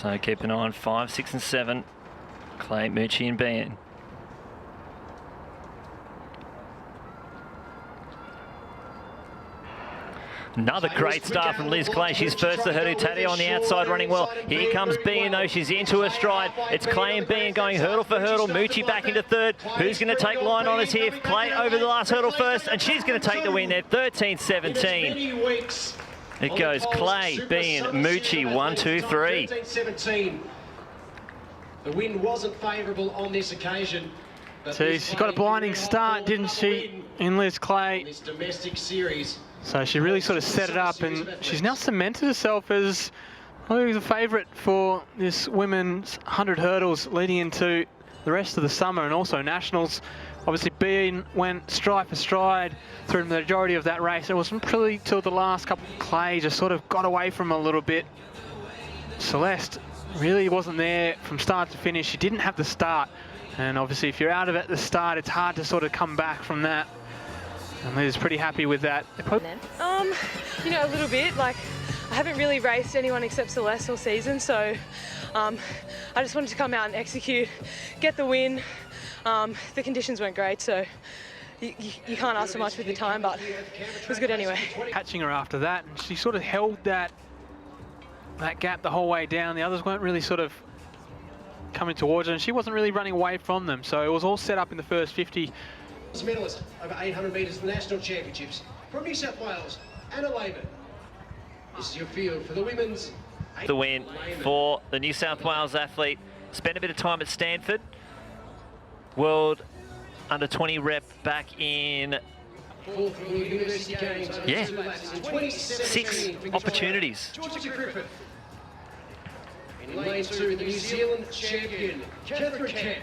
So keep an eye on 5, 6 and 7. Clay, Moochie and Bean. Another great start from Liz Clay. She's first to hurdle. Taddeo on the outside running well. Here comes Bean though. She's into her stride. It's Clay and Bean going hurdle for hurdle. Moochie back into third. Who's going to take line on us here? Clay over the last hurdle first, and she's going to take the win there. 13-17. It goes Clay, Bean, Moochie, 1, 2, 3. 13-17. The win wasn't favourable on this occasion. So she got a blinding start, didn't she, in Liz Clay? This domestic series. So she really sort of set it up, and she's now cemented herself as probably the favourite for this women's 100 hurdles leading into the rest of the summer and also nationals. Obviously, Bean went stride for stride through the majority of that race. It wasn't really till the last couple. Clay just sort of got away from her a little bit. Celeste really wasn't there from start to finish. She didn't have the start, and obviously if you're out of it at the start, it's hard to sort of come back from that. And Liz is pretty happy with that. You know, a little bit. Like, I haven't really raced anyone except Celeste all season, so I just wanted to come out and execute, get the win. The conditions weren't great, so you can't ask for much with the time, but it was good anyway. Catching her after that, and she sort of held that gap the whole way down. The others weren't really sort of coming towards her, and she wasn't really running away from them, so it was all set up in the first 50. Medalist over 800 metres for the National Championships from New South Wales, Anna Lehman. This is your field for the women's. The win for the New South Wales athlete. Spent a bit of time at Stanford. World under 20 rep back in. Yeah, 6 opportunities. Georgia Griffith. In lane 2, the New Zealand champion, Catherine Kemp.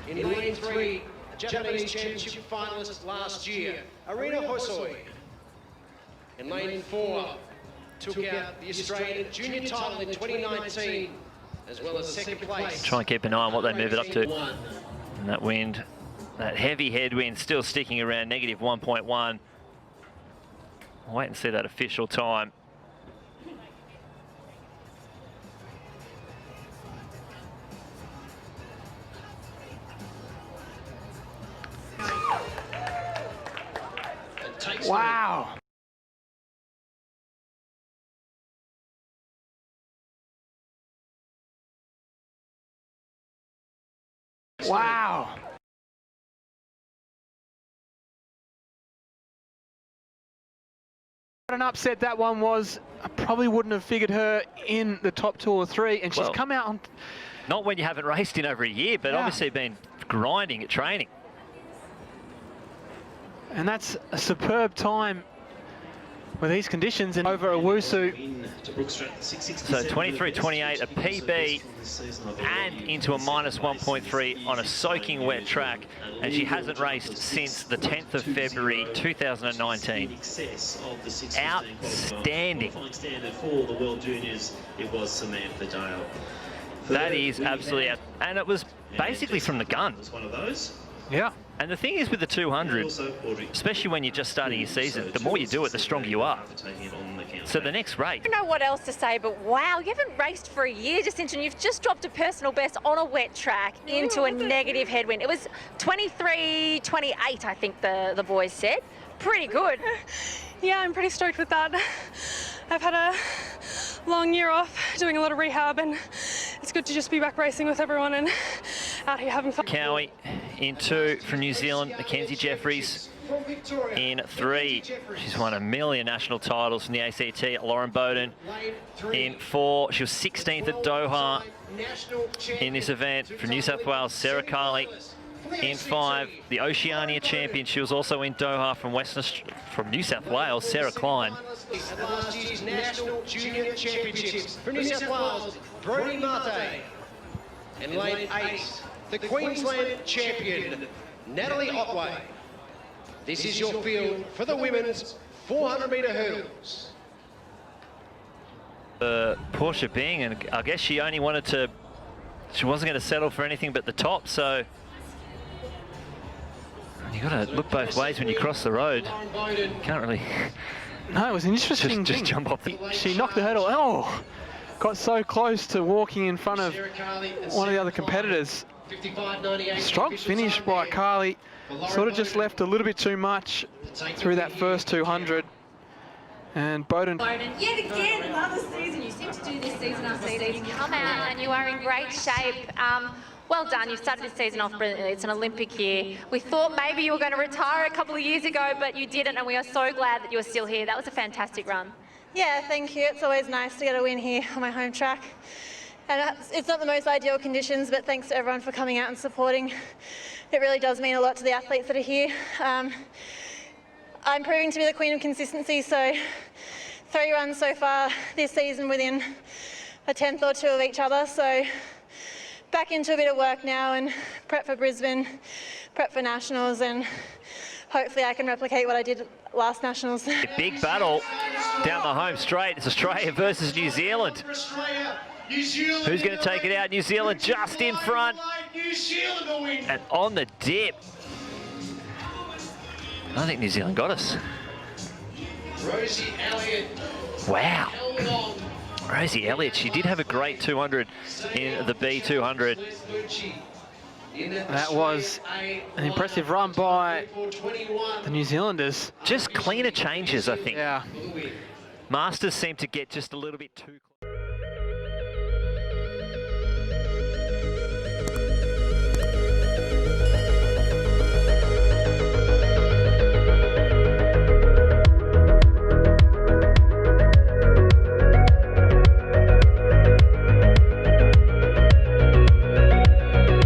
In lane 3, Japanese Championship finalist last year, Arina Hosoi. In lane 4, took out the Australian junior title in 2019, as well as second place. Try and keep an eye on what they move it up to. And that wind, that heavy headwind still sticking around negative 1.1. I'll wait and see that official time. Wow. Wow. What an upset that one was. I probably wouldn't have figured her in the top 2 or 3, and she's come out on... Not when you haven't raced in over a year, but obviously been grinding at training. And that's a superb time with these conditions and over Owusu. So 23.28, a PB, and into a -1.3 on a soaking wet track. And she hasn't raced since the 10th of February 2019. Outstanding. That is absolutely, and it was basically from the gun. Yeah. And the thing is with the 200, especially when you're just starting your season, the more you do it, the stronger you are. So the next race. I don't know what else to say, but wow, you haven't raced for a year, Jacinta, and you've just dropped a personal best on a wet track into a negative headwind. It was 23.28, I think the boys said. Pretty good. Yeah, I'm pretty stoked with that. I've had a long year off doing a lot of rehab, and it's good to just be back racing with everyone and out here having fun. Cowie in 2 from New Zealand, Mackenzie Jeffries in 3. She's won a million national titles from the ACT. Lauren Bowden in 4. She was 16th at Doha in this event. From New South Wales, Sarah Carley in 5. The Oceania champion, she was also in Doha from New South Wales, Sarah Klein. At last year's National Junior Championships from New South Wales, Brodie Mate. In lane 8, the Queensland champion, Natalie Otway. This is your field for the women's 400-metre hurdles. Portia Bing, and I guess she only wanted to, she wasn't going to settle for anything but the top, so you got to look both ways when you cross the road. Can't really. No, it was an interesting just thing. jump off. She knocked the hurdle. Oh, got so close to walking in front of one of the other competitors. 55.98. Strong finish by Carly. Sort of just left a little bit too much through that first 200. And Bowden. Yet again, another season. You seem to do this season after season. You come out and you are in great shape. Well done, you've started the season off brilliantly. It's an Olympic year. We thought maybe you were going to retire a couple of years ago, but you didn't, and we are so glad that you're still here. That was a fantastic run. Yeah, thank you. It's always nice to get a win here on my home track. And it's not the most ideal conditions, but thanks to everyone for coming out and supporting. It really does mean a lot to the athletes that are here. I'm proving to be the queen of consistency, so 3 runs so far this season within a tenth or two of each other. So back into a bit of work now and prep for Brisbane, prep for Nationals, and hopefully I can replicate what I did last Nationals. A big battle down the home straight. It's Australia versus New Zealand. Who's going to take it out? New Zealand just in front. And on the dip. I think New Zealand got us. Rosie Elliott. Wow. Rosie Elliott, she did have a great 200 in the B200. That was an impressive run by the New Zealanders. Just cleaner changes, I think. Yeah. Masters seemed to get just a little bit too close.